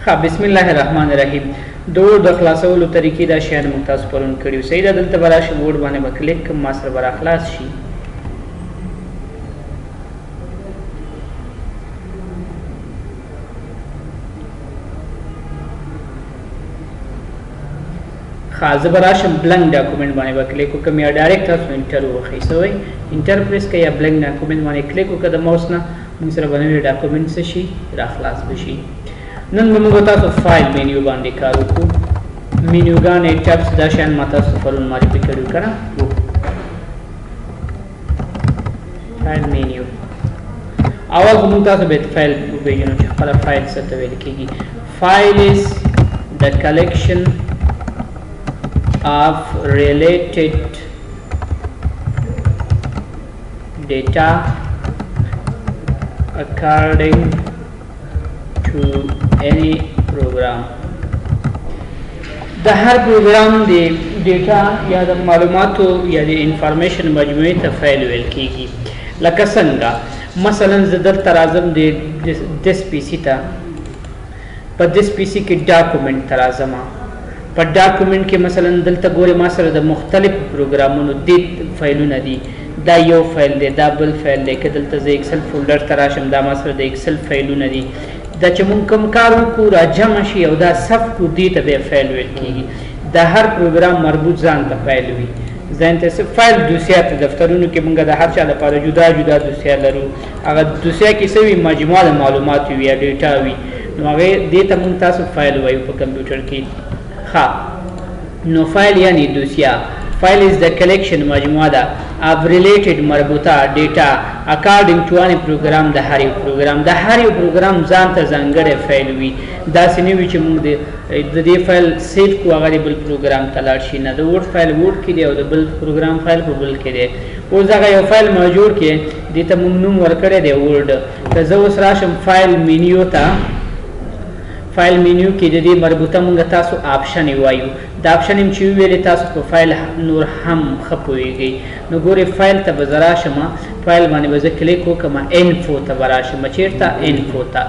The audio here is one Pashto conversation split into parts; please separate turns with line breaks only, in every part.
ها بسم الله الرحمن الرحیم د خلاصولو طریقې دا شیان موږ تاسو پرون کړیو. صحیح ده. دلته به راشم وورډ باندې به کلیک کړم، ما سره به راخلاص شي. ها زه به راشم بلنک ډاکومنټ باندې به کلیک وکړم یا ډایرکټ تاسو انټر ووهئ. سوی انټر پریس کړئ یا بلنک ډاکومنټ باندې کلیک وکړه د ماوس نه، موږ سره به نوی ډاکومنټ څه شي راخلاص بشي. نن به موږ تاسو فایل مینیو باندې کار وکړو. مینیوګانې ټیبس دا شیان ما تاسو پرون معرفي کړي که نه. فایل مینیو اول به موږ تاسو باید فایل وپېژنو چې خپله فایل څه ته ویل کېږي. فایل is the collection of related data according to any program. د هر پروګرام د ډیټا یا د معلوماتو یا د انفارمیشن مجموعې ته فایل ویل کېږي. لکه څنګه مثلا زه دلته راځم د دس پی سي ته، په دس پی سي کې ډاکومنټ ته راځم. په ډاکومنټ کې مثلا دلته ګورې ما سره د مختلفو پروګرامونو د فایلونه دي. دا یو فایل دی، دا بل فایل دی. که دلته زه اکسل فولډر ته راشم، دا ما سره د اکسل فایلونه دي. دا چې مونږ کوم کار وکړو را جمع شي او دا صف کړو، دې ته بیا فایل ویل کېږي. د هر پروګرام مربوط ځان ته فایل وي. ځان ته فایل دوسیه ته دفترونو کې مونږ د هر چا لپاره جدا جدا دوسیه لرو. هغه دوسیه کې څه وي؟ مجموعه د معلومات وي یا ډیټا وي. نو هغې دې ته مونږ تاسو فایل وایو په کمپیوټر کې. ښه نو فایل یعنی دوسیه. فایل is the collection مجموعه ده of related مربوطه data according to any program. د هر یو پروګرام ځان ته ځانګړی فایل وي. داسې نه وي چې موږ د دې فایل سیف کړو هغه د بل پروګرام ته لاړ شي. نه، د ورډ فایل ورډ کې دی او د بل پروګرام فایل په بل کې دی. اوس هغه یو فایل ما جوړ کړې، دې ته موږ نوم ورکړی دی ورډ. که زه اوس راشم فایل مینیو ته، فایل مینیو کې د دې مربوطه مونږ تاسو آپشن وایو. دا آپشن هم چې ویلې تاسو په فایل نور هم ښه پوهېږئ. نو ګورې فایل ته به زه راشم، فایل باندې به زه کلیک وکړم، انفو ته به راشم. چېرته؟ انفو ته.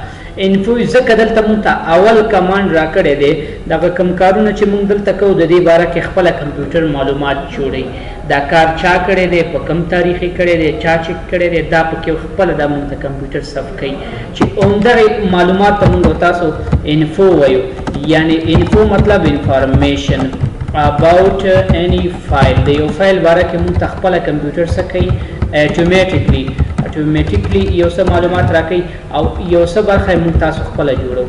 انفو ځکه دلته مونږ ته اول کمانډ راکړی دی. دغه کوم کارونه چې مونږ دلته کوو د دې باره کې خپله کمپیوټر معلومات جوړوي. دا کار چا کړی دی، په کوم تاریخ یې کړی دی، چا چیک کړی دی، دا پکې خپله دا مونږ ته کمپیوټر ثبت کوي چې عمدغې معلومات ته مونږ تاسو انفو وایو. یعنی انفو مطلب انفارمیشن about any file. د یو فایل باره کې مونږ ته خپله کمپیوټر څه کوي؟ اتومیټیکلی یو څه معلومات راکوي او یو څه برخه یې مونږ تاسو خپله جوړو.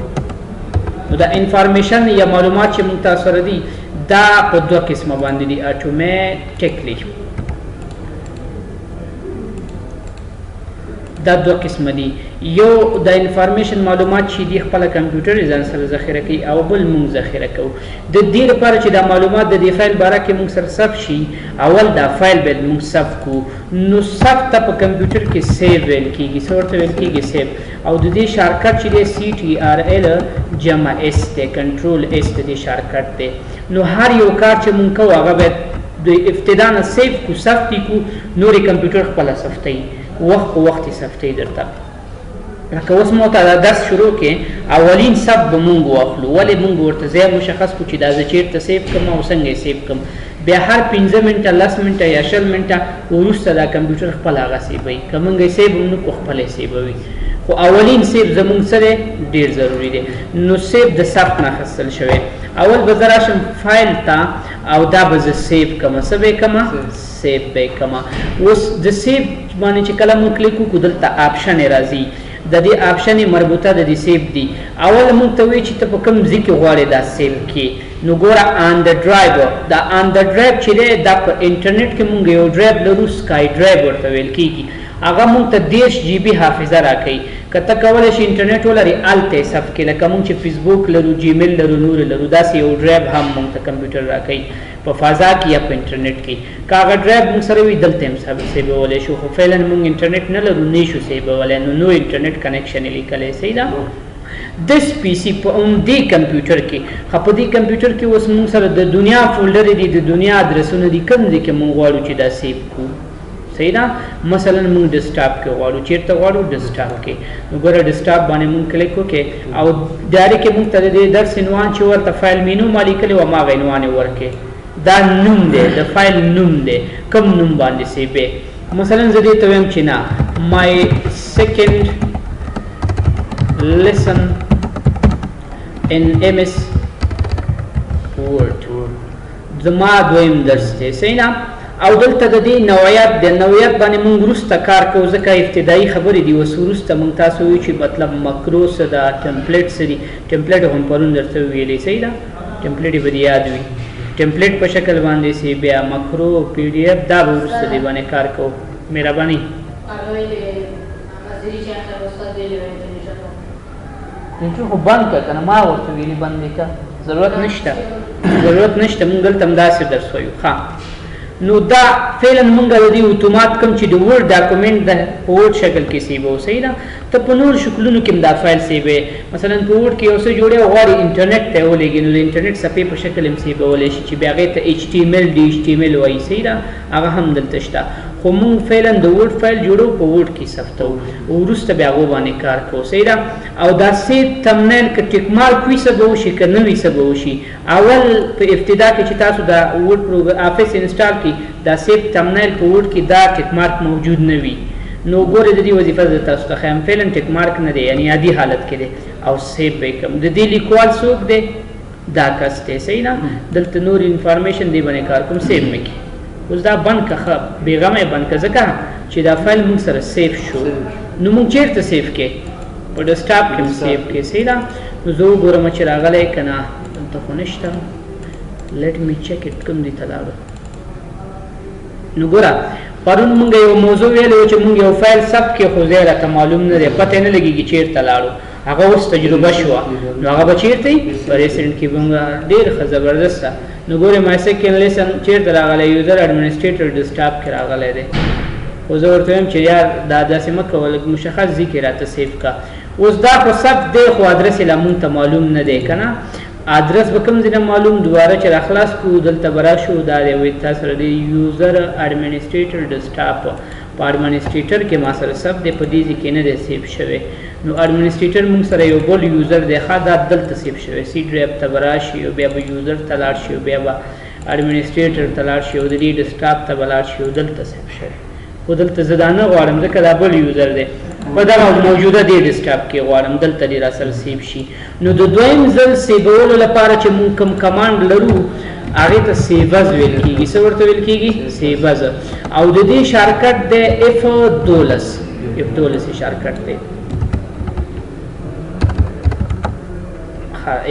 نو دا انفارمیشن یا معلومات چې مونږ تاسو سره دي دا په دوه قسمه باندې دي. اتومیټیکلی دا دوه قسمه دي. یو د انفارمیشن معلومات چې دی خپله کمپیوټر ځان سره ذخیره کوي او بل مونږ ذخیره کوو. د دې لپاره چې دا معلومات د دې فایل باره کې مونږ سره ثبت شي، اول دا فایل باید مونږ ثبت کړو. نو ثبت ته په کمپیوټر کې سیو ویل کېږي. څه ورته ویل کېږي؟ سیو. او د دې شارکټ چې دی CTRL جمع S دی، کنټرول S د دې شارکټ دی. نو هر یو کار چې مونږ کوو هغه باید د ابتدا نه سیو کړو، ثبت یې کړو، نورې کمپیوټر خپله ثبتوي، وخت په وخت یې ثبتوي درته. لکه اوس مو ته دا درس شروع کې اولین ثبت به مونږ واخلو. ولې مونږ ورته ځای مشخص کړو چې دا زه چېرته سیف کړم او څنګه یې سیف کړم. بیا هر 15 منټه 10 منټه یا 20 منټه وروسته دا کمپیوټر خپل هغه سیبوي. که مونږ یې سیب هم نه کړو خپله یې سیبوي. خو اولین سیب زمونږ سره ډېر ضروري دی. نو سیب د ثبت نه اخیستل شوی. اول به زه راشم فایل ته او دا به زه سیب کړم. څه به یې کړم؟ سیب به یې کړم. اوس د سیب باندې چې کله مونږ کلیک وکړو دلته آپشن یې راځي. د دې آپشن مربوطه د دې سیب دي. اول مونږ ته وایي چې ته په کوم ځای کې غواړې دا سیب کې. نو ګوره آن د ډرایو، دا آن د ډرایو چې دی دا په انټرنیټ کې مونږ یو ډرایو لرو، سکای ډرایو ورته ویل کېږي. هغه مونږ ته 30 GB حافظه راکوي. که ته کولی شي انټرنیټ ولري هلته یې ثبت کړي. لکه مونږ چې فیسبوک لرو، جیمیل لرو، نور لرو، داسې یو ډرایو هم مونږ ته کمپیوټر راکوي په فضا کې یا په انټرنیټ کې. که هغه ډرایو مونږ سره وي دلته هم سیبولی شو. خو فعلا مونږ انټرنیټ نه لرو، نه شو سیبولی. نو انټرنیټ کنیکشن یې لیکلی. صحیح ده؟ دس پی سي په دې کمپیوټر کې، خو په دې کمپیوټر کې اوس مونږ سره د دنیا فولډر دي، د دنیا ادرسونه دي، کوم ځای کې مونږ غواړو چې دا سیو کړو. صحیح ده مثلا موږ ډیسکټاپ کې غواړو چیرته غواړو ډیسکټاپ کې نو ګوره ډیسکټاپ باندې موږ کلیک وکړو او ډایرکټ موږ ته د درس عنوان چې ورته فایل مینو مالي کلی او ما عنوان ورکې دا نوم دی د فایل نوم دی کوم نوم باندې سیبه مثلا زه دې ته وایم چې نه my second lesson in MS Word زما دویم درس دی صحیح نه او دلته د دې نوعیت باندې موږ وروسته کار کوو ځکه ابتدایي خبرې دي اوس وروسته موږ تاسو وایو چې مطلب مکرو څه ده ټمپلیټ څه دي ټمپلیټ هم پرون درته ویلې صحیح ده ټمپلیټ یې به دې یاد وي ټمپلیټ په شکل باندې سي بیا مکرو پی ډي اف دا به وروسته دې باندې کار کوو مهرباني خو بند کړه که نه ما ورته ویلي بند یې کړه ضرورت نشته موږ دلته همداسې درس وایو ښه نو دا فعلا مونږ د دې اتومات کوم چې د ورډ ډاکومنټ د په ورډ شکل کې سیبو صحیح ده ته په نور شکلونو کې دا فایل سیبې مثلا په ورډ کې یو څه جوړې غواړي انټرنیټ ته ولېږي نو د انټرنیټ صفحې په شکل هم سیبولی شي چې بیا هغې ته HTML DHTML وایي صحیح ده هغه هم دلته شته خو مونږ فعلا د ورډ فایل جوړو په ورډ کې ثبتو او وروسته بیا هغو باندې کار کوو صحیح ده او دا سیب تمنیل که ټیک مارک وي څه به وشي که نه وي څه به وشي اول په ابتدا کې چې تاسو دا ورډ آفس انسټال کړئ دا سیب تمنیل په ورډ کې دا ټیک مارک موجود نه وي نو ګورې د دې وظیفه زه تاسو ته ښیم فعلا ټیک مارک نه دی یعنې عادي حالت کې دی او سیب به کوم د دې لیکوال څوک دی دا کس دی صحیح نه دلته نور انفارمیشن دی باندې کار کوم سیب مې کې اوس دا بند که ښه بېغمه یې بند که ځکه چې دا فایل موږ سره سیف شو نو موږ چېرته سیف کې په ډیسکټاپ کې هم سیف کې صحیح ده نو زه وګورم چې راغلی که نه دلته خو نشته لیټ می چیک اټ کوم دي ته لاړو نو ګوره پرون موږ یو موضوع ویلی چې موږ یو فایل ثبت کې خو ځای راته معلوم نه دی پته نه لګېږي چېرته لاړو هغه اوس تجربه شوه نو هغه به چېرته وي په ریسنټ کې به موږ ډېر ښه زبردسته نو ګورې مای سیکنډ لیسن چېرته راغلی یوزر اډمنسټریټر ډیسکټاپ کې راغلی دی خو زه ورته وایم چې یار دا داسې مه کوه لږ مشخص ځای کې راته سیف کا اوس دا خو ثبت دی خو ادرس یې لا مونږ ته معلوم نه دی که نه ادرس به کوم ځای نه معلوم دوباره چې راخلاص کړو دلته به راشو دا دی وایي تا سره د یوزر اډمنسټریټر ډیسکټاپ په اډمنسټریټر کې ما سره ثبت دی په دې ځای کې نه دی سیف شوی نو اډمنسټریټر موږ سره یو بل یوزر دی ښه دا دلته سیف شوی سی ډرایو ته به راشي او بیا به یوزر ته لاړ شي او بیا به اډمنسټریټر ته لاړ شي او د دې ډیسکټاپ ته به لاړ شي او دلته سیف شوی خو دلته زه دا نه غواړم ځکه دا بل یوزر دی په دغه موجوده دې ډیسکټاپ کې غواړم دلته دې راسره سیف شي نو د دویم ځل سیبولو لپاره چې موږ کوم کمانډ لرو هغې ته سیبز ویل کېږي څه ورته ویل کېږي سیبز او د دې شارکټ دی F12 یې شارکټ دی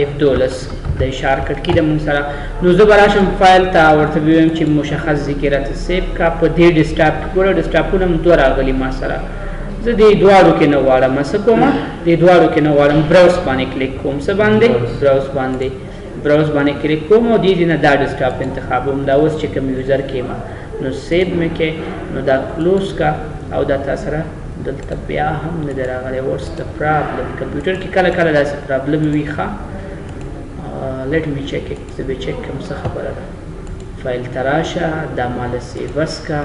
F12 د شارکټ کې د موږ سره نو زه به راشم فایل ته ورته ووایم چې مشخص ځای کې راته سیف کا په دې ډیسکټاپ کې ګوره ډیسکټاپونه هم دوه راغلي ما سره زه دې دواړو کې نه غواړم څه کوم دې دواړو کې نه غواړم براوز باندې کلیک کوم څه باندې براوز باندې کلیک کوم او دې نه دا ډیسکټاپ انتخابوم دا اوس چې کوم یوزر کې ما نو سیو مې کې نو دا کلوز کا او دا تاسو سره دلته بیا هم نه دی راغلی وټس د پرابلم کمپیوټر کې کله کله داسې پرابلم وي ښه لیټ می چیک اټ زه به چیک کوم څه خبره ده فایل ته راشه دا مال سیوس کا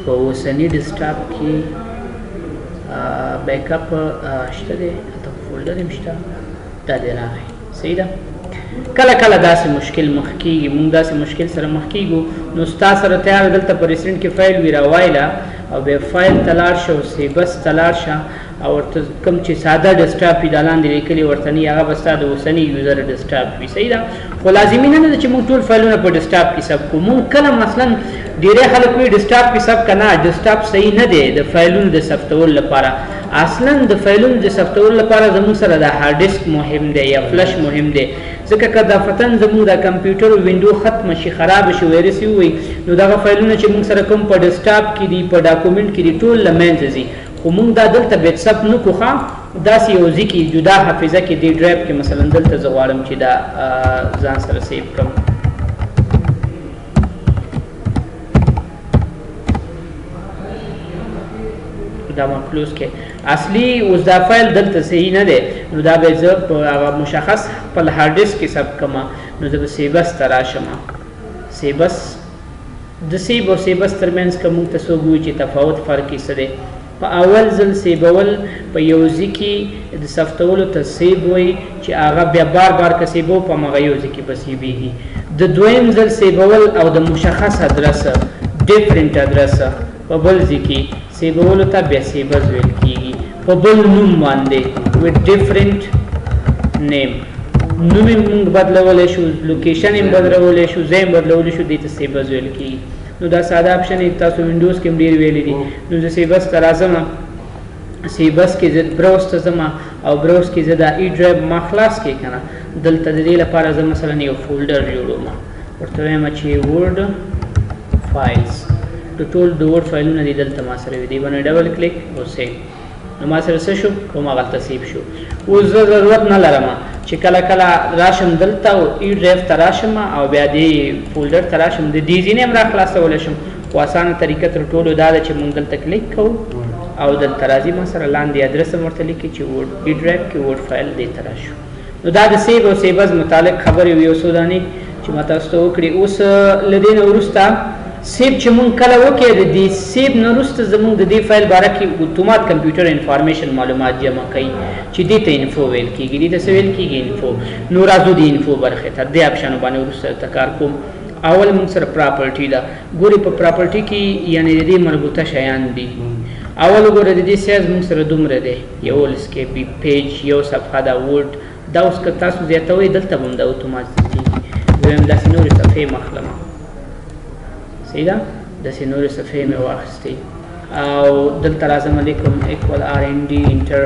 په اوسني ډیسکټاپ کې بیک اپ شته دی ته فولډر هم شته دا دی راغی صحیح ده کله کله داسې مشکل مخ کېږي موږ داسې مشکل سره مخ کېږو نو ستا سره تیار دلته په ریسنټ کې فایل وي راوایله او بیا فایل ته لاړ شه او سیبس ته لاړ شه او ورته کوم چې ساده ډیسکټاپ وي دا لاندې لیکلي ورته نه هغه به ستا د اوسني یوزر ډیسکټاپ وي صحیح ده خو لازمي نه ده چې موږ ټول فایلونه په ډیسکټاپ کې ثبت کړو موږ کله مثلا ډېری خلک وایي ډیسکټاپ کې ثبت که نه ډیسکټاپ صحیح نه دی د فایلونو د ثبتولو لپاره اصلا د فایلونو د ثبتولو لپاره زموږ سره د هارډ ډیسک مهم دی یا فلش مهم دی ځکه که دا فتن زموږ د کمپیوټر وینډو ختمه شي خراب شي وایرس وي نو دغه فایلونه چې موږ سره کوم په ډیسکټاپ کې دي په ډاکومنټ کې دي ټول له منځه ځي خو موږ دا دلته بیک اپ نه کوو ښه داسې یو ځای کې جدا حافظه کې دې ډرایو کې مثلا دلته زه غواړم چې دا ځان سره سیو کړم دا ما کلوز کې اصلي اوس دا فایل دلته صحیح نه دی نو دا به زه په هغه مشخص خپل هارډ ډیسک کې ثبت کړم نو زه به سیبس ته راشم سیبس د سیب او سیبس ترمنځ که موږ ته څوک وایي چې تفاوت فرق یې څه دی په اول ځل سیبول په یو ځای کې د ثبتولو ته سیب وایي چې هغه بیا بار بار که سیبو په همغه یو ځای کې به سیبېږي د دویم ځل سیبول او د مشخص ادرسه ډیفرنټ ادرسه په بل ځای کې سیبولو ته بیا سیبز ویل کېږي په بل نوم باندې with different name نوم یې موږ بدلولی شو لوکیشن یې بدلولی شو ځای یې بدلولی شو دې ته سیبز ویل کېږي نو دا ساده اپشن یې تاسو وینډوز کې هم ډېر ویلی دي نو زه سیبس ته راځم سیبس کې زه براوز ته ځم او براوز کې زه دا ای ډرایو ما خلاص کې که نه دلته د دې لپاره زه مثلا یو فولډر جوړوم ورته وایم چې ورډ فایلز د ټول د ورډ فایلونه دي دلته ما سره وي دې باندې ډبل کلیک او سیو نو ما سره څه شو کوم هغلته سیب شو اوس زه ضرورت نه لرم چې کله کله راشم دلته او ای ډرایو ته راشم او بیا دې فولډر ته راشم د دې ځینې هم را خلاصولی شم خو اسانه طریقه تر ټولو دا ده چې موږ دلته کلیک کوو او دلته راځي ما سره لاندې ادرس هم ورته لیکي چې ای ډرایو کې ورډ فایل دې ته راشو نو دا د سیب او سیبز متعلق خبرې وي یو څو دانې چې ما تاسو ته وکړي اوس له دې نه وروسته سیب چې مونږ کله وکړو د دې سیب نه وروسته زمونږ د دې فایل باره کې اتومات کمپیوټر انفارمیشن معلومات جمع کوي چې دې ته انفو ویل کېږي دې ته څه ویل کېږي انفو نو راځو د انفو برخې ته دې اپشنو باندې وروسته ته کار کوم اول مونږ سره پراپرټي ده ګورې په پراپرټي کې یعنې د دې مربوطه شیان دي اول وګوره د دې سایز مونږ سره دومره دی یو لسکیپي پیج یو صفحه ده ورډ دا اوس که تاسو زیاتوئ دلته به هم دا اتومات کېږي دویم داسې نورې صفحې مخلم صحیح ده داسې نورې صفحې مې واخیستې او دلته راځم لیکم اکول آر ان ډي انټر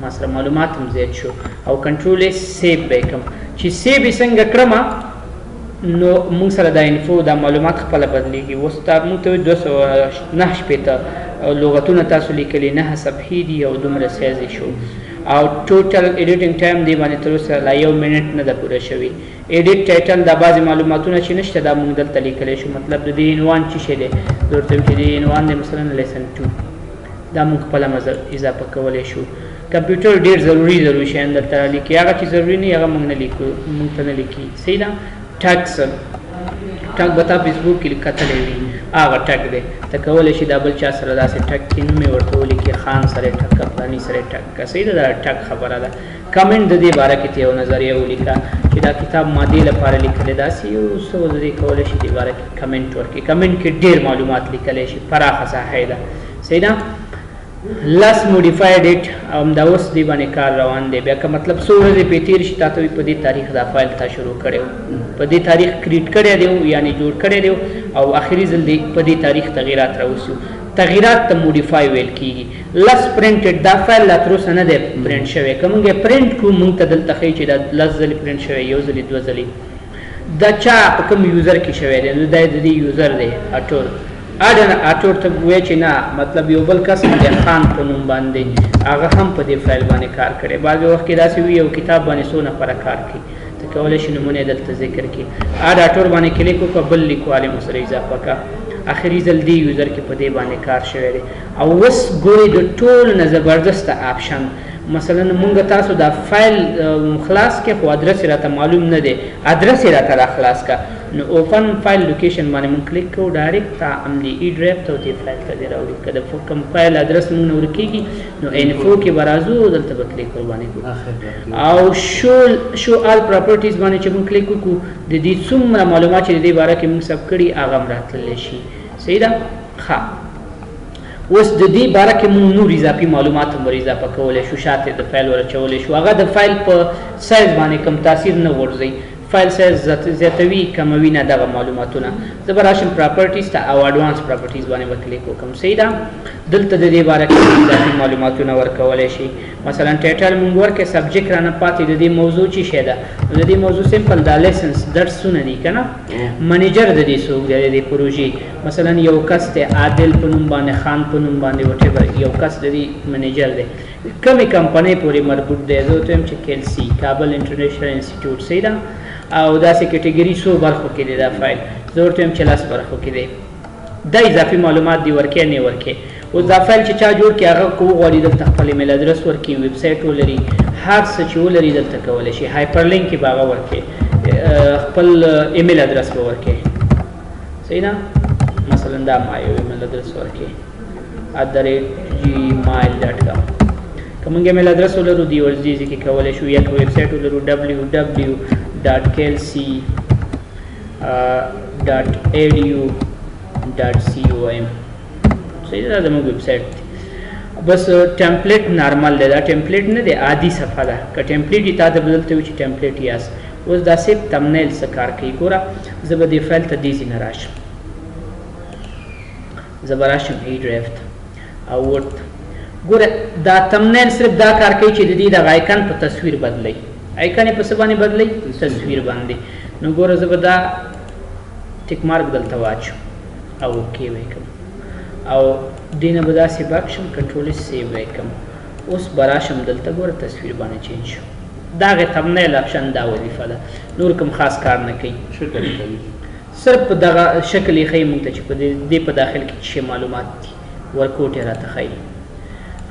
ما سره معلومات هم زیات شو او کنټرول یې سیب به یې کړم چې سیب یې څنګه کړمه نو موږ سره دا انفو دا معلومات خپله بدلېږي اوس موږ ته 209 لغتونه تاسو لیکلي 9 صفحې دي او دومره سایز یې شو او ټوټل ایډیټینګ ټایم دی باندې تر اوسه لا 1 منټ نه ده پوره شوې ایډیټ ټایټل دا بعضې معلوماتونه چې نشته دا موږ دلته لیکلی شو مطلب د دې عنوان څه شی دی زه ورته وایم چې دې عنوان دی مثلا لیسن 2 دا موږ خپله اضافه کولی شو کمپیوټر ډېر ضروري شیان درته رالیکي هغه چې ضروري نه هغه موږ ته نه لیکي صحیح ده ټګس ټګ به تا فیسبوک کې کتلی وي هغه ټګ دی ته کولی شي دا بل چا سره داسې ټګ کې نوم یې ورته ولیکي خان سره ټګ که فلاني سره ټګ که صحیح ده دا ټګ خبره ده کمنټ د دې باره کې ته یو نظریه ولیکه چې دا کتاب ما دې لپاره لیکلی داسې یو څه د دې کولی شي دې باره کې کمنټ ورکړي کمنټ کې ډېر معلومات لیکلی شي پراخه ساحه ده صحیح ده لس موډیفاید اټ دا اوس دې باندې کار روان دی بیا که مطلب څو ورځې پې تېر شي تا ته په دې تاریخ دا فایل تا شروع کړی و په دې تاریخ کریټ کړی دی یعنې جوړ کړی دی او آخري ځل دې په دې تاریخ تغیرات راوستي تغیرات ته موډیفای ویل کېږي لس پرنټډ دا فایل لا تر اوسه نه دی پرنټ شوی که موږ یې پرنټ کړو موږ ته دلته ښیي چې دا لس ځلې پرنټ شوی یو ځلې دوه ځلې دا چا په کوم یوزر کې شوی دی نو دا د دې یوزر دی اټور اټور ته وایي چې نه مطلب یو بل کس دی خان په نوم باندې هغه هم په دې فایل باندې کار کړی بعضې وخت کې داسې وي یو کتاب باندې څو نفره کار کوي ته کولی شي نومونه یې دلته ذکر کړي اټور باندې کلیک وکړه بل لیکوال یې سره اضافه کړه اخري ځل دې یوزر کې په دې باندې کار شوی دی او اوس ګورئ د ټولو نه زبردسته آپشن مثلا مونږ تاسو دا فایل خلاص کې خو ادرس یې راته معلوم نه دی ادرس یې راته را خلاص که نو اوپن فایل لوکیشن باندې مونږ کلیک کوو ډایرکټ تا همدې ای ډرایو ته دې فایل ته دې راوړي که د کوم فایل ادرس مونږ نه ورکېږي نو انفو کې به راځو دلته به کلیک ورباندې کوو او شو آل پراپرټیز باندې چې مونږ کلیک وکړو د دې څومره معلومات چې د دې باره کې مونږ ثبت کړي هغه هم راتللی شي صحیح ده ښه اوس د دې باره کې مونږ نور اضافي معلومات هم ور اضافه کولی شو شاته د فایل ور اچولی شو هغه د فایل په سایز باندې کم تاثیر نه غورځوي فایل سایز زیاتوي کموي نه دغه معلوماتونه زه به راشم پراپرټیز ته او اډوانس پراپرټیز باندې به کلیک وکړم صحیح ده دلته د دې باره کې اضافي معلوماتونه ورکولی شي مثلا ټایټل مونږ ورکړی سبجیکټ رانه پاتې د دې موضوع چې شی ده نو د دې موضوع سمپل دا لیسنس درسونه دي که نه منیجر د دې څوک دی د دې پروژې مثلا یو کس دی عادل په نوم باندې خان په نوم باندې وټیور یو کس د دې منیجر دی کومې کمپنۍ پورې مربوط دی زه ورته وایم چې کیلسي کابل انټرنیشنل انسټیټیوټ صحیح ده او داسې کټګري څو برخو کې دی دا فایل زه ورته وایم چې 10 برخو کې دی دا اضافي معلومات دی ورکې نه ورکې اوس دا فایل چې چا جوړ کړي هغه که وغواړي دلته خپل ایمیل ادرس ورکړي ویب سایټ ولري هر څه چې ولري دلته کولی شي هایپر لینک یې به هغه ورکړي خپل ایمیل ادرس به ورکړي صحیح ده مثلا دا ما یو ایمیل ادرس ورکې @gmail.com کومنګ ایمیل ادرس ولرو دی ورځي چې کولای شو یا ویب سټ ولرو www.klc.edu.com صحیح دا زموږ ویب سټ بس ټمپلیټ نارمل دی دا ټمپلیټ نه دی عادي صفحه ده که ټمپلیټ یې تا ته بدلته وي چې ټمپلیټ یاست اوس دا صرف تمنیل څه کار کوي ګوره زه به دې فایل ته دې ځای نه راشم زه به راشم ای ډرایو ته او ورډ ګوره دا تمنیل صرف دا کار کوي چې د دې دغه آیکن په تصویر بدلوي آیکن یې په څه باندې بدلوي تصویر باندې نو ګوره زه به دا ټیک مارک دلته واچوم او اوکې وکړم او دینه به داسې باک شم کنټرول سیو وکړم اوس به راشم دلته ګوره تصویر باندې چینج شو دا هغې تمنیل اپشن دا وظیفه ده نور کوم خاص کار نه کوي صرف دغه شکل یې ښیي موږ ته چې په دې په داخل کې څه معلومات دي ورکوټ یې راته ښیي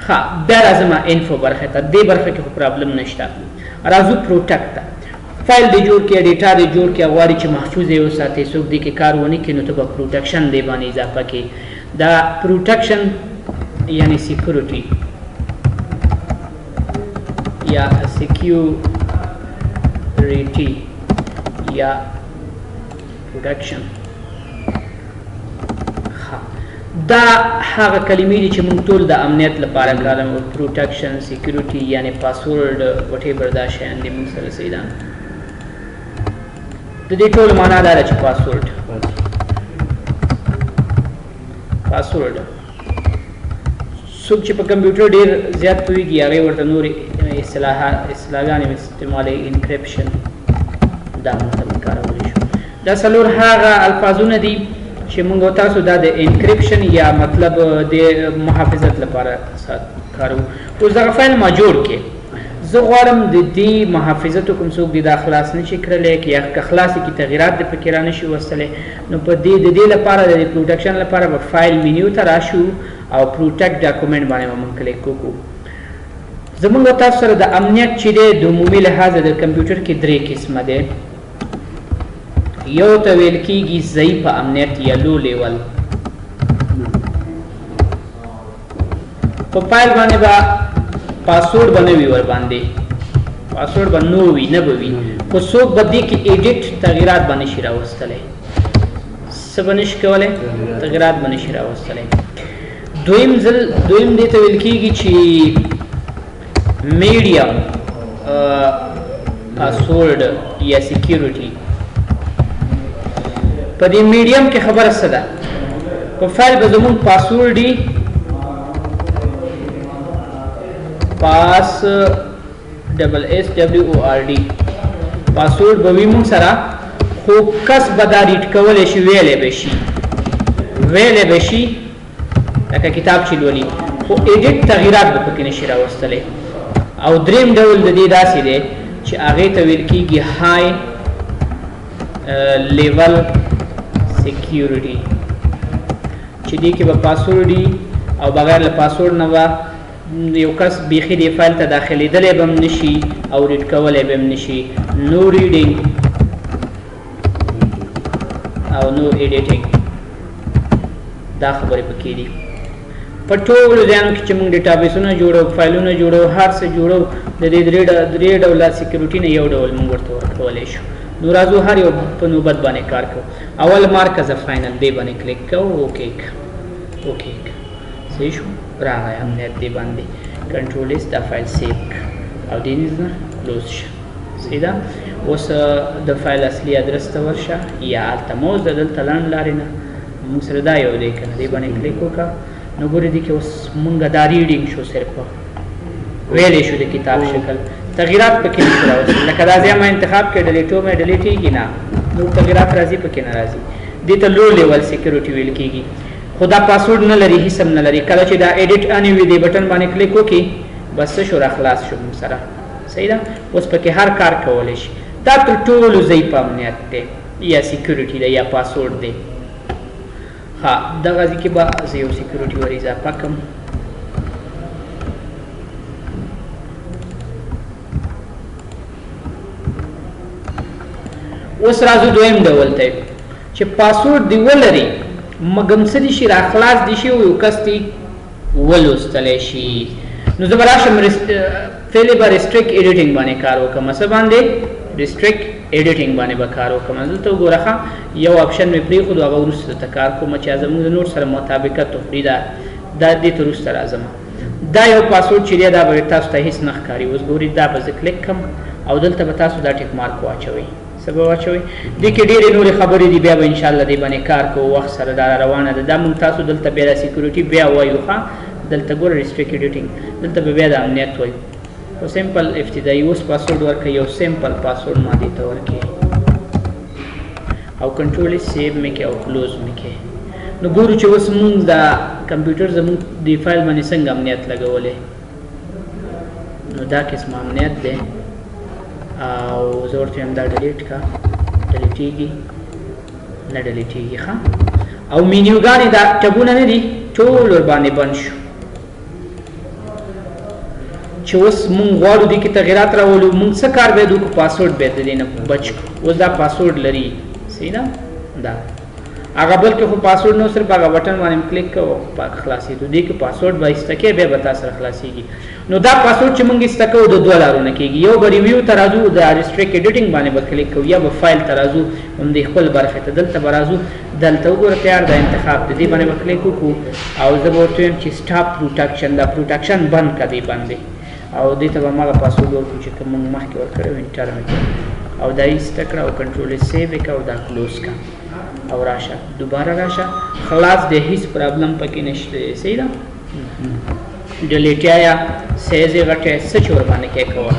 ښه بیا راځم انفو برخې ته دې برخه کې خو پرابلم نشته راځو پروټکټ ته فایل دې جوړ کړې ډیټا دې جوړ کړې غواړي چې محفوظ یې وساتې څوک دې کې کار ونه کړي نو ته به پروټکشن دې باندې اضافه کړې دا پروټکشن یعنی سیکورټي یا سیکیورټي یا پروټکشن دا هغه کلمې دي چې موږ ټول د امنیت لپاره کارو پروټکشن سیکیورټي یعنی پاسورډ وټ ایور دا شیان دي موږ سره صحیح ده د دې ټول معنا دا ده چې پاسورډ څوک چې په کمپیوټر ډېر زیات پوهېږي هغې ورته نورې اصطلاحګانې استعمالوي انکریپشن دا موږ ته کارولی شو دا څلور هغه الفاظونه دي چې موږ تاسو دا د انکریپشن یا مطلب د محافظت لپاره کارو اوس دغه فایل ما جوړ کې زه غواړم د دې محافظت کوم څوک دې دا خلاص نه شي کړلی که یا که خلاص کې تغییرات د پکې را نه شي وستلی نو په د دې لپاره د پروټکشن لپاره به فایل مینیو ته راشو او پروټکټ ډاکومنټ باندې به موږ کلیک وکړو زموږ تاسو سره د امنیت چې دی د عمومي لحاظه د کمپیوټر کې درې قسمه دی یو ته ویل کېږي ضعیف امنیت یا لو لیول په فایل باندې به پاسورډ به نه وي ورباندې پاسورډ به نو وي نه به وي خو څوک به دې کې ایډیټ تغییرات به نشي راوستلی څه به نشي کولی تغییرات به نشي راوستلی دویم دې ته ویل کېږي چې میډیم پاسورډ یا سیکیورټي په دې میډیم کې خبره څه ده په فایل به زموږ پاسورډ وي پاس ډبل اس ډبلیو او آر ډي پاسورډ به وي موږ سره خو کس به دا ریډ کولی شي ویلی به شي لکه کتاب چې لولي خو ایډیټ تغییرات به پکې نشي راوستلی او دریم ډول د دې داسې دی چې هغې ته ویل کېږي های لیول سیکیورټي چې دې کې به پاسورډ وي او بغیر له پاسورډ نه به یو کس بیخي دې فایل ته داخلېدلی به هم نشي او ریډ کولی به هم نشي نو ریډینګ او نو ایډیټینګ دا خبرې پکې دي په ټولو ځایانو کې چې موږ ډیټابیسونه جوړو فایلونه جوړو هر څه جوړو د دې درې ډوله سیکیورټي نه یو ډول موږ ورته ورکولی شو نو راځو هر یو په نوبت باندې کار کوو اول مارکز فاینل دې باندې کلیک کوو اوکې صحیح شو راغی امنیت دې باندې کنټرول اس دا فایل سیو او دې نه کلوز شه صحیح ده اوس د فایل اصلي ادرس ته ورشه یا هلته موز د دلته لنډ لارې نه موږ سره دا یو دی که نه دې باندې کلیک وکړه نو ګورې دې کې اوس مونږ دا ریډینګ شو صرف ویلی شو د کتاب شکل تغییرات پکې نشو راوستلی لکه دا ځای ما انتخاب کړې ډلیټو مې ډلیټېږي نه نور تغییرات راځي پکې نه راځي دې ته لو لیول سیکیورټي ویل کېږي خو دا پاسورډ نه لري هېڅ هم نه لري کله چې دا ایډیټ انې وي دې بټن باندې کلیک وکړي بس څه شو راخلاص شو موږ سره صحیح ده اوس پکې هر کار کولی شي دا تر ټولو ضعیف امنیت دی یا سیکیورټي دی یا پاسورډ دی ها دغه ځای کې به زه یو سیکیورټي ور اضافه کړم اوس راځو دویم ډول ته چې پاسورډ دی ولري مګم څه دي شي را خلاص دي شي او یو کس دي ولوستلی شي. نو زه به راشم فعل به ریسټریک ایډیټینګ باندې کار وکړم. څه باندې؟ ریسټریک ایډیټینګ باندې به کار وکړم. دلته وګوره ښه یو آپشن مې پرېښود هغه وروسته ته کار کوم چې زموږ د نور سره مطابقت وکړي. دا دې ته وروسته راځم. دا یو پاسورډ چې دی دا به تاسو ته هېڅ نه ښکاري. اوس ګورئ دا به زه کلیک کړم او دلته به تاسو دا ټیک مارک واچوئ. څه به واچوئ؟ دې کې ډېرې نورې خبرې دي بیا به انشاءالله دې باندې کار کوو وخت سره دا روانه ده. دا موږ تاسو دلته بیا د سیکورټي بیا وایو ښه دلته ګوره ریسټریک ایډیټینګ دلته به بیا د امنیت وایو. او سمپل ابتدایي اوس پاسورډ ورکړئ یو سمپل پاسورډ ما دې ته ورکړئ او کنټرول سیو مې کړئ او کلوز مې کړئ. نو ګورو چې اوس مونږ د کمپیوټر زموږ د فایل باندې څنګه امنیت لګولی. نو دا قسم امنیت دی او زه ورته وایم دا ډیلیټ کا ډیلیټېږي نه ډیلیټېږي ښه. او مینیوګانې دا ټبونه نه دي ټول ورباندې بند شو چې اوس مونږ غواړو دې کې تغیرات راولو. مونږ څه کار باید وکړو؟ پاسورډ باید د دې نه بچ کړو. اوس دا پاسورډ لري صحیح ده دا هغه بلکې خو پاسورډ نو صرف هغه بټن باندې کلیک کوو خلاصېدو. دې کې پاسورډ به ایسته کې بیا به تا سره خلاصېږي. نو دا پاسورډ چې مونږ ایسته کوو د دوه لارو نه کېږي. یو به ریویو ته راځو د ریسټریک ایډیټینګ باندې به کلیک کوو یا به فایل ته راځو همدې خپل برخې ته دلته به راځو دلته وګوره تیار دا انتخاب د دې باندې به کلیک وکړو او زه به ورته وایم چې سټاپ پروټکشن دا پروټکشن بند کړه دې باندې او دې ته به هماغه پاسورډ ورکړو چې کوم مونږ مخکې ورکړی و انټر مې کړو او دا ایسته کړه او کنټرول سیو یې کړه او دا کلوز کړه او راشه دوباره راشه خلاص دی هیڅ پرابلم پکې نشته. صحیح ده ډیلیټ یا سیز یې غټه څه چې ورباندې کې کوه.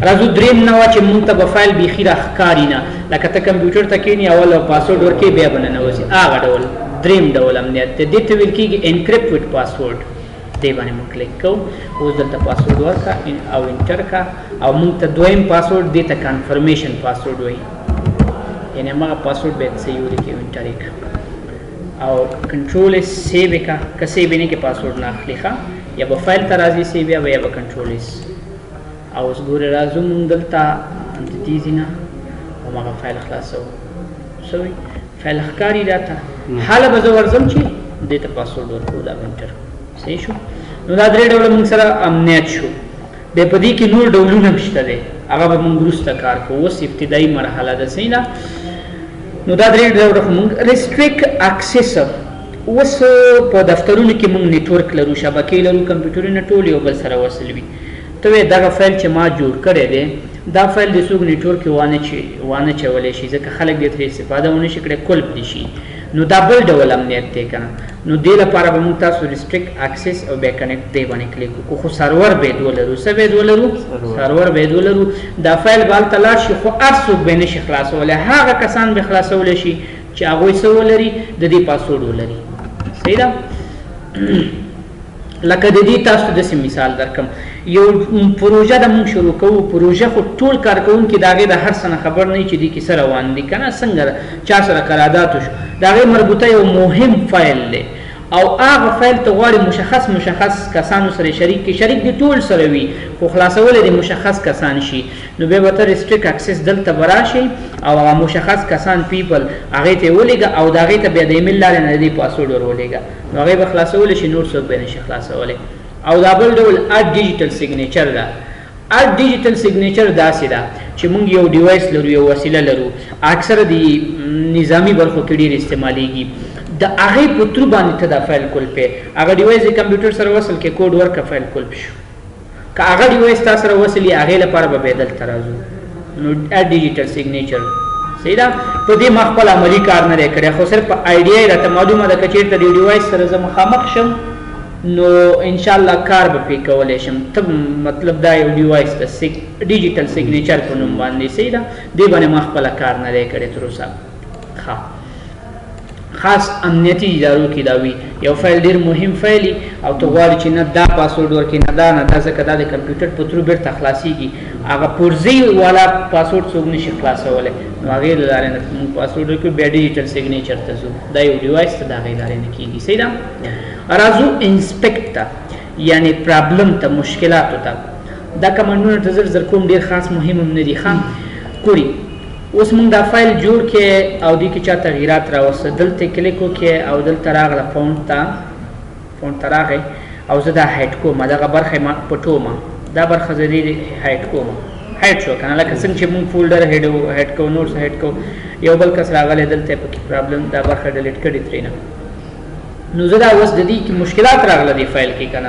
راځو دریم نوع چې مونږ ته به فایل بیخي راښکاري نه لکه ته کمپیوټر ته کښېني اول پاسورډ ورکړې بیا به ننوځي هغه ډول دریم ډول امنیت دی. دې ته ویل کېږي انکریپټ پاسورډ. دې باندې مونږ کلیک کوو اوس دلته پاسورډ ورکړه او انټر کړه او مونږ ته دویم پاسورډ دې ته کنفرمیشن پاسورډ وایي یعنی هماغه پاسورډ باید صحیح ولیکې او انټر یې کړه او کنټرول یې سیو یې کړه. که سیو یې نه کې پاسورډ نه اخلي ښه یا به فایل ته راځي سیو یا به کنټرول یې او اوس ګورې راځو مونږ دلته د دې ځینه هماغه فایل خلاصوو. څه وایي فایل ښکاري راته حاله به زه ورځم چې دې ته پاسورډ ورکړو دا به انټر صحیح شو. نو دا درې ډوله مونږ سره امنیت شو. بیا په دې کې نور ډولونه هم شته دی هغه به مونږ وروسته کار کوو. اوس ابتدایي مرحله ده صحیح ده. نو دا درې ډوله خو مونږ ریسټریک اکسس اوس په دفترونو کې مونږ نیټورک لرو شبکې لرو کمپیوټرونه ټول یو بل سره وصل وي. ته وایې دغه فایل چې ما جوړ کړی دی دا فایل د څوک نیټورک کې وانه چولی شي ځکه خلک دې ترې استفاده ونه شي کړی کلب دي شي. نو دا بل ډول امنیت دی که نه. نو دې لپاره به مونږ تاسو ریسټریک اکسس او بیا کنیکټ دی باندې کلیک وکړو خو سرور باید ولرو. څه باید ولرو؟ سرور باید ولرو. دا فایل به هلته لاړ شي خو هر څوک به یې نه شي خلاصولی. هغه کسان به خلاصولی شي چې هغوی څه ولري د دې پاسورډ ولري. صحیح ده لکه د دې تاسو داسې مثال درکړم یو پروژه د مونږ شروع کوو پروژه خو ټول کارکوونکي د هغې د هر څه نه خبر نه وي چې دې کې څه روان دي که نه څنګه چا سره قرارداد وشو د هغې مربوطه یو مهم فایل دی او هغه فایل ته غواړي مشخص کسانو سره شریک کړي شریک دې ټول سره وي خو خلاصولی د مشخص کسان شي نو بیا به ته ریسټریک اکسس دلته به راشي او هغه مشخص کسان پیپل هغې ته یې ولېږه او د هغې ته بیا د ایمیل لارې نه د دې پاسورډ ور ولېږه نو هغې به خلاصولی شي نور څوک به یې نه شي خلاصولی او دا بل ډول ارټ ډیجیټل سیګنیچر ده ارټ ډیجیټل سیګنیچر داسې ده چې موږ یو ډیوایس لرو یو وسیله لرو اکثره د نظامي برخو کې ډېر استعمالیږي د هغې په ترو باندې ته دا فایل کلپې هغه ډیوایس د کمپیوټر سره وصل کې کوډ ورکړه فایل کلپ شو که هغه ډیوایس تا سره وصل یې هغې لپاره به بیا دلته راځو نو ارټ ډیجیټل سیګنیچر صحیح ده په دې ما خپل عملي کار نه دی کړی خو صرف په آیډیا یې راته معلومه ده که چېرته د ډیوایس سره زه مخامخ شم نو انشاءالله کار به پې کولی شم ته مطلب دا یو ډیوایس د ډیجیټل سیګنیچر په نوم باندې صحیح ده دې باندې ما خپله کار نه دی کړی تر اوسه خاص امنیتي ادارو کې دا وي یو فایل ډېر مهم فایل او ته غواړې چې نه دا پاسورډ ورکړې نه دا ځکه دا د کمپیوټر په ترو بیرته خلاصېږي هغه پرزی والا پاسورډ څوک نشي خلاصولی نو هغې له لارې نه موږ پاسورډ ورکړو بیا ډیجیټل سیګنیچر ته ځو دا یو ډیوایس ته د هغې لارې نه کېږي صحیح ده راځو انسپیکټ ته یعنې پرابلم ته مشکلاتو ته دا کمانډونه ته زر کوم ډېر خاص مهم هم نه دي ښه ګوري اوس موږ دا فایل جوړ کې او دې کې چا تغییرات راوسته دلته کلیک وکړئ او دلته راغله فونټ ته راغی او زه دا هایډ کوم دغه برخه ما پټوم دا برخه زه دې هایډ کوم هایډ شو کنه لکه څنګه چې موږ فولډر هایډ کوو نوټس هایډ کوو یو بل کس راغلی دلته پکې پرابلم دا برخه ډیلیټ کړې ترېنه نو زه دا اوس د دې کې مشکلات راغله دې فایل کې کنه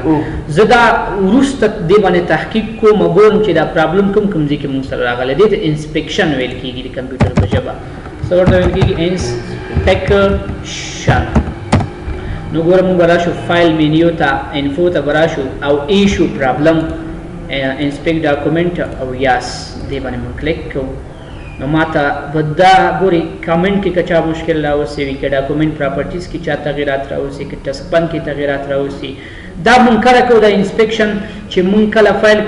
زه دا وروسته دې باندې تحقیق کوم ګورم چې دا پرابلم کوم ځای کې موږ سره راغلی دی ته انسپیکشن ویل کېږي د کمپیوټر په ژبه څه ورته ویل کېږي انسپیکشن نو ګوره موږ به راشو فایل مینیو ته انفو ته به راشو او ایشو پرابلم انسپیکټ ډاکومنټ او یاس دې باندې موږ کلیک کوو نو ماته به دا ګوري کامنټ کې که چا مشکل راوسي وي که ډاکومنټ پراپرټیز کې چا تغیرات راوسي که ټسک پن کې تغیرات راوسي دا مونږ کله کوو د انسپیکشن چې مونږ کله فایل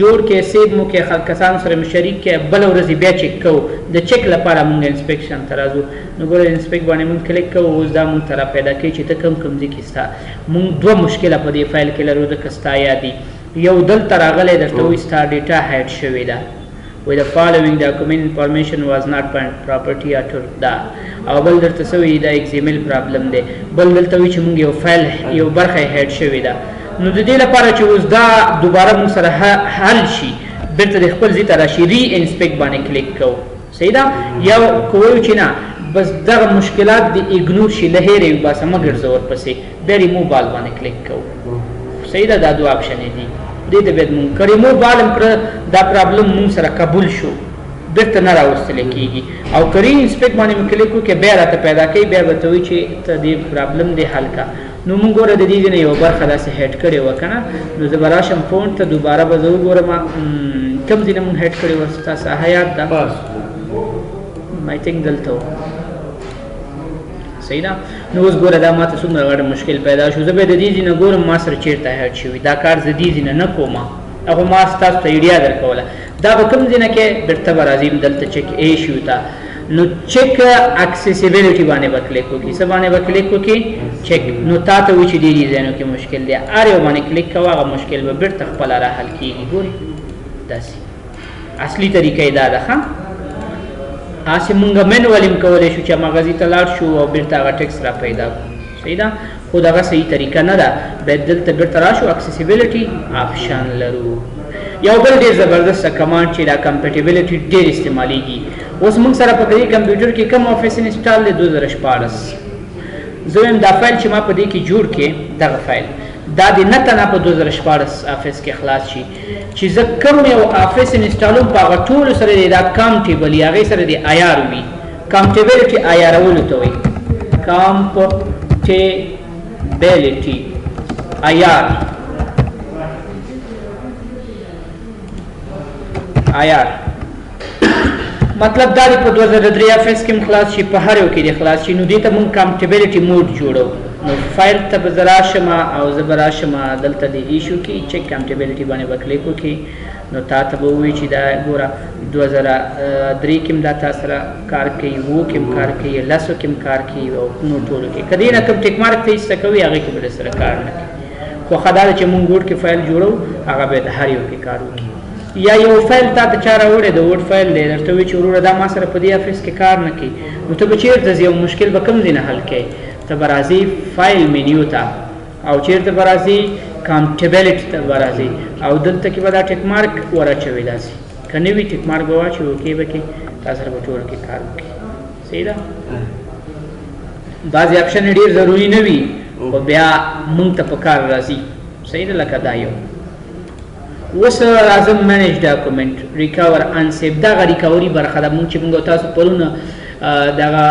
جوړ کې سیو مو کې خلک کسانو سره مو شریک کې بله ورځ بیا چک کوو د چک لپاره مونږ انسپیکشن ته راځو نو ګوره انسپیکټ باندې مونږ کلیک کوو اوس دا مونږ ته را پیدا کوي چې ته کوم ځای کې ستا مونږ دوه مشکله په دې فایل کې لرو ځکه ستا یادي یو دلته راغلی درته وایي ستا ډیټا هایډ شوې ده with the following document information was not property at دا او بل درته سوي دا XML problem دی بل دلته وی چې مونږ یو فایل یو برخه هډ شوی دا نو د دې لپاره چې اوس دا دوباره مونږ سره حل شي بیرته د خپل ځای ته راشي ری انسپیکټ باندې کلیک کوو صحیح ده یو کوو چې نه بس دغه مشکلات د اګنور شي له هېرې وباسه مه ګرځه ورپسې بیا ریمووال باندې کلیک کوو صحیح ده دا دوه آپشنې دي دې ته باید مونږ که ریمووال هم کړه دا پرابلم مونږ سره قبول شو بیرته نه راوستلی کېږي او که ری انسپیکټ باندې مو کلیک وکړې بیا راته پیدا کوي بیا به ته وایي چې ته دې پرابلم دې حل کړه نو مونږ ګوره د دې ځای نه یوه برخه داسې هیډ کړې وه که نه نو زه به راشم فونټ ته دوباره به زه وګورم کوم ځای نه مونږ هیډ کړې وه ستاسو حیات ده آی تھنک دلته و صحیح ده نو اوس ګوره دا ماته څومره غټ مشکل پیدا شو زه به د دې ځای نه ګورم ما سره چېرته هیډ شوي دا کار زه دې ځای نه کوم هغه ما ستاسو ته ایډیا درکوله دا به کوم ځای نه کې بیرته به راځي دلته چک ایشو ته نو چک اکسیسیبیلیټي باندې به کلیک وکړي څه باندې به کلیک وکړي چک نو تا ته وایي چې دې ځایونو کې مشکل دی هر یو باندې کلیک کوه هغه مشکل به بیرته خپله راحل کېږي ګورې داسې اصلي طریقه یې دا ده ښه هسې مونږ مینوال هم کولی شو چې مغازي ته لاړ شو او بیرته هغه ټکس را پیدا کړو صحیح ده خو دغه صحیح طریقه نه ده باید دلته بیرته راشو اکسیسیبیلیټي آپشن لرو یو بل ډېر زبردسته کمانډ چې دا کمپیټیبلیټي ډېر استعمالیږي اوس موږ سره په دې کمپیوټر کې کوم افیس انسټال دی 2014 زه وایم دا فایل چې ما په دې کې جوړ کې دغه فایل دا د نه تنه په 2014 افیس کې خلاص شي چې زه کوم یو افیس انسټالوم په هغه ټولو سره دا کام ټیبل یا هغې سره د آیار وي کامپټیبلیټي آیارولو ته وایي کامپټیبلیټي آیار مطلب دا دی په 2003 افیس کې خلاص شي په هر یو کې دی خلاص شي نو دې ته مونږ کامپټیبلیټي موډ جوړو نو فایل ته به زه راشم او زه به راشم دلته د ایشو کې چک کامپټیبلیټي باندې به کلیک وکړي نو تا ته به ووایي چې دا ګوره 2003 کې هم دا تا سره کار کوي 7 کې هم کار کوي 10 کې هم کار کوي او نور ټولو کې که دې نه کوم ټیک مارک ته ایسته کوي هغې کې به درسره کار نه کوي خو ښه دا ده چې مونږ ووډ کې فایل جوړو هغه باید هر یو کې کار وکړي یا یو فایل تا ته چا راوړی د وډ فایل دی درته وایي چې وروره دا ما سره په دې افیس کې کار نه کوي نو ته به چېرته ځې یو مشکل به کوم ځای نه حل کوې ته به راځې فایل مینیو ته او چېرته به راځې کامپټیبلیټي ته به راځې او دلته کې به دا ټیک مارک ور اچوې داسې که نه وي ټیک مارک به واچوې اوکې به کې تا سره به ټول کې کار وکړي صحیح ده بعضې اپشن ډېر ضروري نه وي خو بیا موږ ته په کار راځي صحیح ده لکه دا یو اوس راځم مینیج ډاکومنټ ریکاور انسیب دغه ریکاوري برخه ده مونږ چې مونږ تاسو پرونه دغه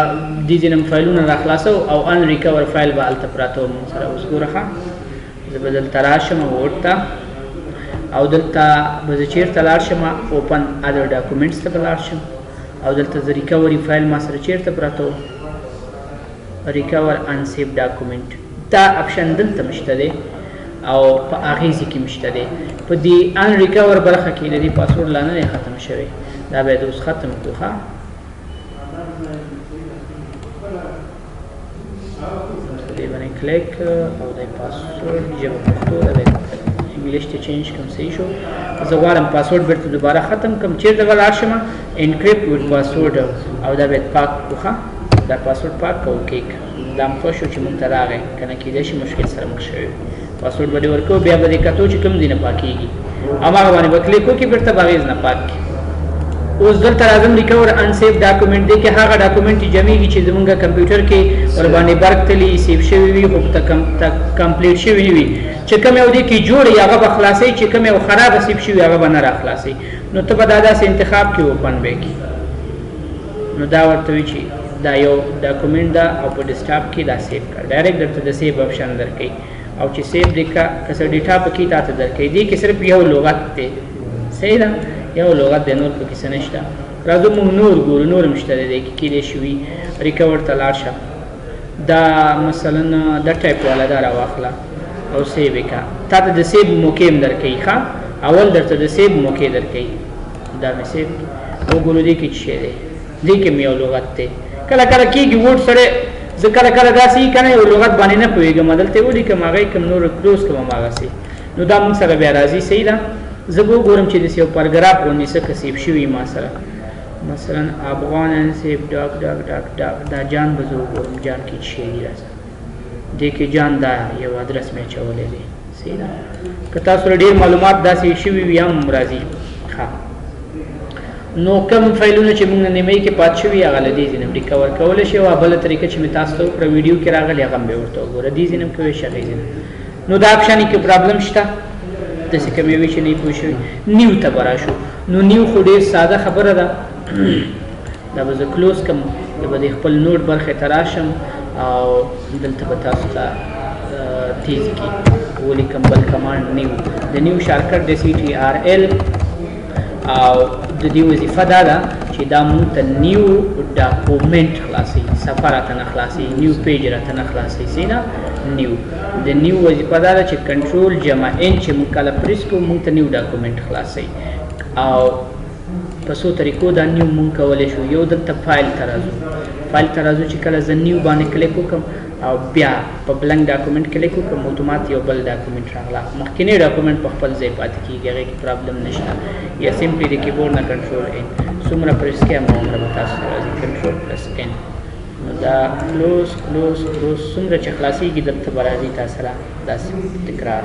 دې ځای نه فایلونه راخلاصو او ان ریکاور فایل به هلته پراته وو مونږ سره اوس ګوره ښه زه به دلته راشم ووډ ته او دلته به زه چېرته لاړ شم اوپن ادر ډاکومنټس ته به لاړ شم او دلته زه ریکاوري فایل ما سره چېرته پراته وو ریکاور انسیب ډاکومنټ دا اپشن دلته مشته دی او په هغې ځای کې مشته دی په دې ان ریکاور برخه کې د دې پاسورډ لا نه دی ختم شوی دا باید اوس ختم کړو ښه دې باندې کلیک او د پاسورډ ژبه پښتو ده انګلیش ته چینج کوم صحیح شو زه غواړم پاسورډ بیرته دوباره ختم کړم چیرته به لاړ شم انکریپټ وډ پاسورډ او دا باید پاک وخه دا پاسورډ پاک او کیک دا هم خوښ شو چې مونږ ته راغی که نه کېدای شي مشکل سره مخ شوی پاسورډ به دې ورکوو بیا به دې کتو چې کوم ځای نه پاکېږي هماغه باندې به کلیک وکړي بېرته به هغې نه پاک کړي اوس دلته راځم ریکور انسیف ډاکومنټ دی کې هغه ډاکومنټ جمعېږي چې زمونږ کمپیوټر کې ورباندې برق تلي سیف شوي وي خو کمپلیټ شوي نه وي چې کوم یو دی کې جوړ یې هغه به خلاصوي چې کوم یو خرابه سیف شوي هغه به نه را خلاصوي نو ته به دا داسې انتخاب کې اوپن به کړي نو دا ورته وي چې دا یو ډاکومنټ ده او په ډیسکټاپ کې دا سیف کړه ډایرکټ درته د سیف آپشن درکوي او چې سیف دی که څه ډیټا پکې تا ته درکوي دې کې صرف یو لغت دی صحیح ده یو لغت دی نور پکې څه نشته راځو موږ نور ګورو نور هم شته دی کې کیدای شي وي ریکور ته لاړ شه دا مثلا دا ټایپ والا دا راواخله او سیو یې کړه تا ته د سیو موقع هم درکوي ښه اول درته د سیو موقع درکوي دا مې سیو وګورو دې کې څه شی دی دې کې مې یو لغت دی کله کله کېږي ووډ سره زه کله کله داسې یي که نه یو لغت باندې نه پوهېږم دلته یې ولیکم هغه یې کوم نور کلوز کړم هماغسې نو دا موږ سره بیا راځي صحیح ده زه به وګورم چې داسې یو پارګراف غوندې څه که سیف شوي ما سره مثلا افغان انسیف ډاک ډاک ډاک ډاک دا جان به زه وګورم جان کې څه شی دي راسره دې کې جان دا یو ادرس مې اچولی دی صحیح ده که تاسو سره ډېر معلومات داسې شوي وي هم راځي ښه نو کوم فایلونه چې موږ نیمایي کې پات شوي هغه له دې ځای نه ریکور کولی شي او بله طریقه چې مې تاسو ته وکړه ویډیو کې راغلی هغه هم بیا ورته وګوره دې ځای نه هم کولی شي هغې ځای نه نو دا آپشن کې پرابلم شته داسې کوم یوې چې نه پوه شوي نیو ته به راشو نو نیو خو ډېر ساده خبره ده دا به زه کلوز کړم دا به د خپل نوټ برخې ته راشم او دلته به تاسو ته تیز کړي ولیکم بل کمانډ نیو د نیو شارکټ د CTRL او د دې وظیفه دا ده چې دا مونږ ته نیو ډاکومنټ خلاصوي صفحه راته نه خلاصوي نیو پیج راته نه خلاصوي سیده نیو د نیو وظیفه دا ده چې کنټرول جمع ان چې مونږ کله پریس کوو مونږ ته نیو ډاکومنټ خلاصوي او په څو طریقو دا نیو مونږ کولی شو یو دلته فایل ته راځو فایل ته راځو چې کله زه نیو باندې کلیک وکړم او بیا په بلنک ډاکومنټ کلیک وکړم اتومات یو بل ډاکومنټ راغله مخکینی ډاکومنټ په خپل ځای پاتې کېږي هغې کې پرابلم نشته یا سمپلی د کیبورډ نه کنټرول ان څومره پریس کړئ هماغومره به تاسو ته راځي کنټرول پلس ان نو دا کلوز کلوز کلوز څومره چې خلاصېږي دلته به راځي تا سره داسې تکرار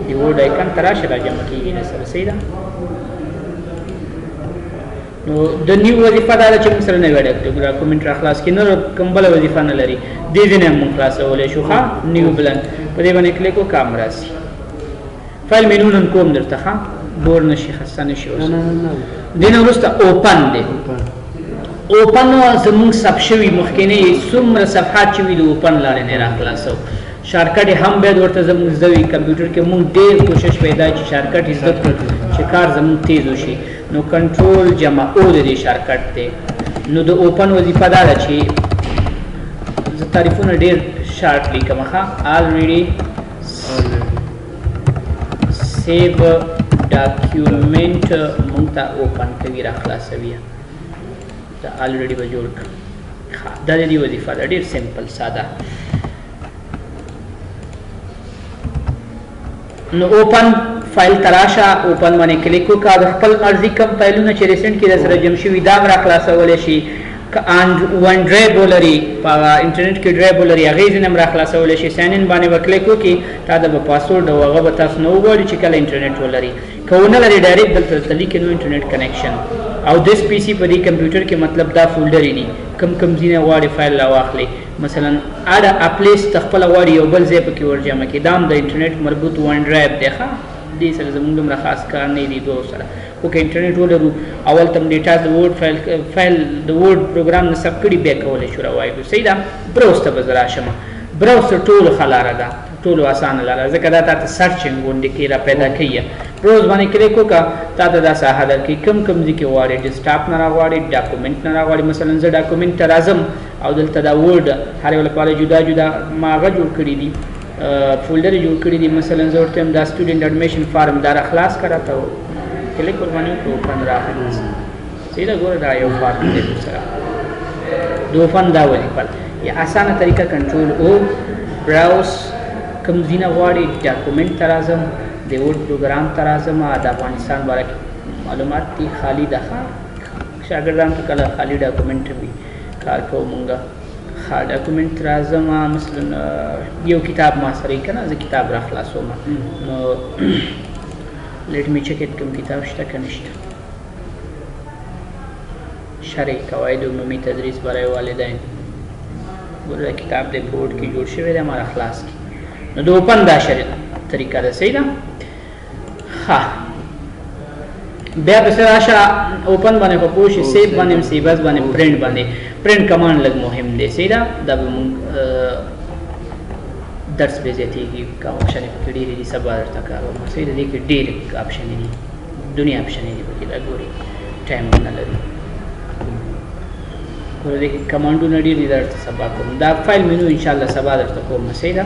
د وورډ آیکن ته راشه را جمع کېږي نه سره صحیح ده نو د نیو وظیفه دا ده چې موږ سره نوی ډاکومنټ را خلاص کړي نور کوم بله وظیفه نه لري دې ځای نه هم موږ خلاصولی شو ښه نیو بلنک په دې باندې کلیک وکړه هم راسي فایل مینو نن کوم درته ښه بور نه شي خسته نه شي اوس دې نه وروسته اوپن دی اوپن زموږ ثبت شوي مخکینی څومره صفحات چې وي د اوپن لارې نه را خلاصو شارکټ هم باید ورته زموږ زده وي کمپیوټر کې موږ ډېر کوشش پیدا چې شارکټ یې زده کړو چې کار زموږ تیز وشي نو کنټرول جمع او د دې شارکټ دی نو د اوپن وظیفه دا ده چې زه تعریفونه ډېر شارټ لیکم ښه already save document مونږ ته اوپن کوي را خلاصوي دا already به جوړ کړم دا د دې وظیفه ده ډېر سمپل ساده نو اوپن فایل تراشه اوپن باندې کلیک وکړه د خپل مرضي کوم فایلونه چې ریسنټ کې در سره جمع شوي دا هم را خلاصولی شي که ون ډرایو ولري په انټرنیټ کې ډرایو ولري هغې ځینې هم را خلاصولی شي ساین ان باندې به کلیک وکړي تا ته به پاسورډ او هغه به تاسو نه وغواړي چې کله انټرنیټ ولري که ونه لري ډایرکټ دلته درته لیکي نو انټرنیټ کنیکشن او دس پی سي په دې کمپیوټر کې مطلب دا فولډرې دي کم کم ځینې غواړي فایل راواخلي مثلا اډ اپلیس ته خپله غواړي یو بل ځای پکې ورجمع کړي دا هم د انټرنیټ مربوط ون ډرایو دی ښه دې سره زموږ دومره خاص کار نه دی دوه سره خو که انټرنیټ ولرو اول ته ډیټا د وورډ فایل د وورډ پروګرام نه سب کړي بیا کولی شو راوایدو صحیح ده براوز ته به زه راشم براوز ته ټولو ښه لاره ده ټولو اسانه لاره ځکه دا تا ته سرچنګ غوندې کې را پیدا کوي براوز باندې کلیک وکړه تا ته دا ساحه درکوي کوم کوم ځای کې غواړې ډیسکټاپ نه راغواړې ډاکومنټ نه راغواړې مثلا زه ډاکومنټ ته راځم او دلته دا وورډ هر یو لپاره جدا جدا ما هغه جوړ کړي دي فولډر جوړ کړي دي مثلا زه ورته دا سټوډنټ اډمیشن فارم دا را خلاص کړه ته کلیک ورباندې وکړو اوپن راغلی سیده ګوره دا یو فارم دی سره د اوپن دا وظیفه یا اسانه طریقه کنټرول او براوز کوم ځینه غواړي ډاکومنټ ته راځم د وډ پروګرام ته راځم د افغانستان باره کې معلومات دي خالي ده شاګردان ته کله خالي ډاکومنټ وي کار کوو مونږه ډاکومنټ راځم مثلا یو کتاب ما سره که نه زه کتاب را خلاصوم نو لیټ می چک اټ کوم کتاب شته که نشته شرح قواعد عمومي تدریس برای والدین ګوره کتاب د بورډ کې جوړ شوی دی ما را خلاص کړي نو د اوپن دا شرح طریقه ده صحیح ده ها بیا پسې راشه اوپن باندې خو پوه شي سیف باندې هم سیبس باندې پرنټ باندې پرنټ کمانډ لږ مهم دی صحیح ده دا به مونږ درس به زیاتېږي کوم آپشنې پکې ډېرې دي سبا درته کاروم صحیح ده دې کې ډېر آپشنې دي دنیا آپشنې دي پکې دا ګوري ټایم نه لري ګوره دې کې کمانډونه ډېر دي درته سبا کوم دا فایل مینو انشاءالله سبا درته کوم صحیح ده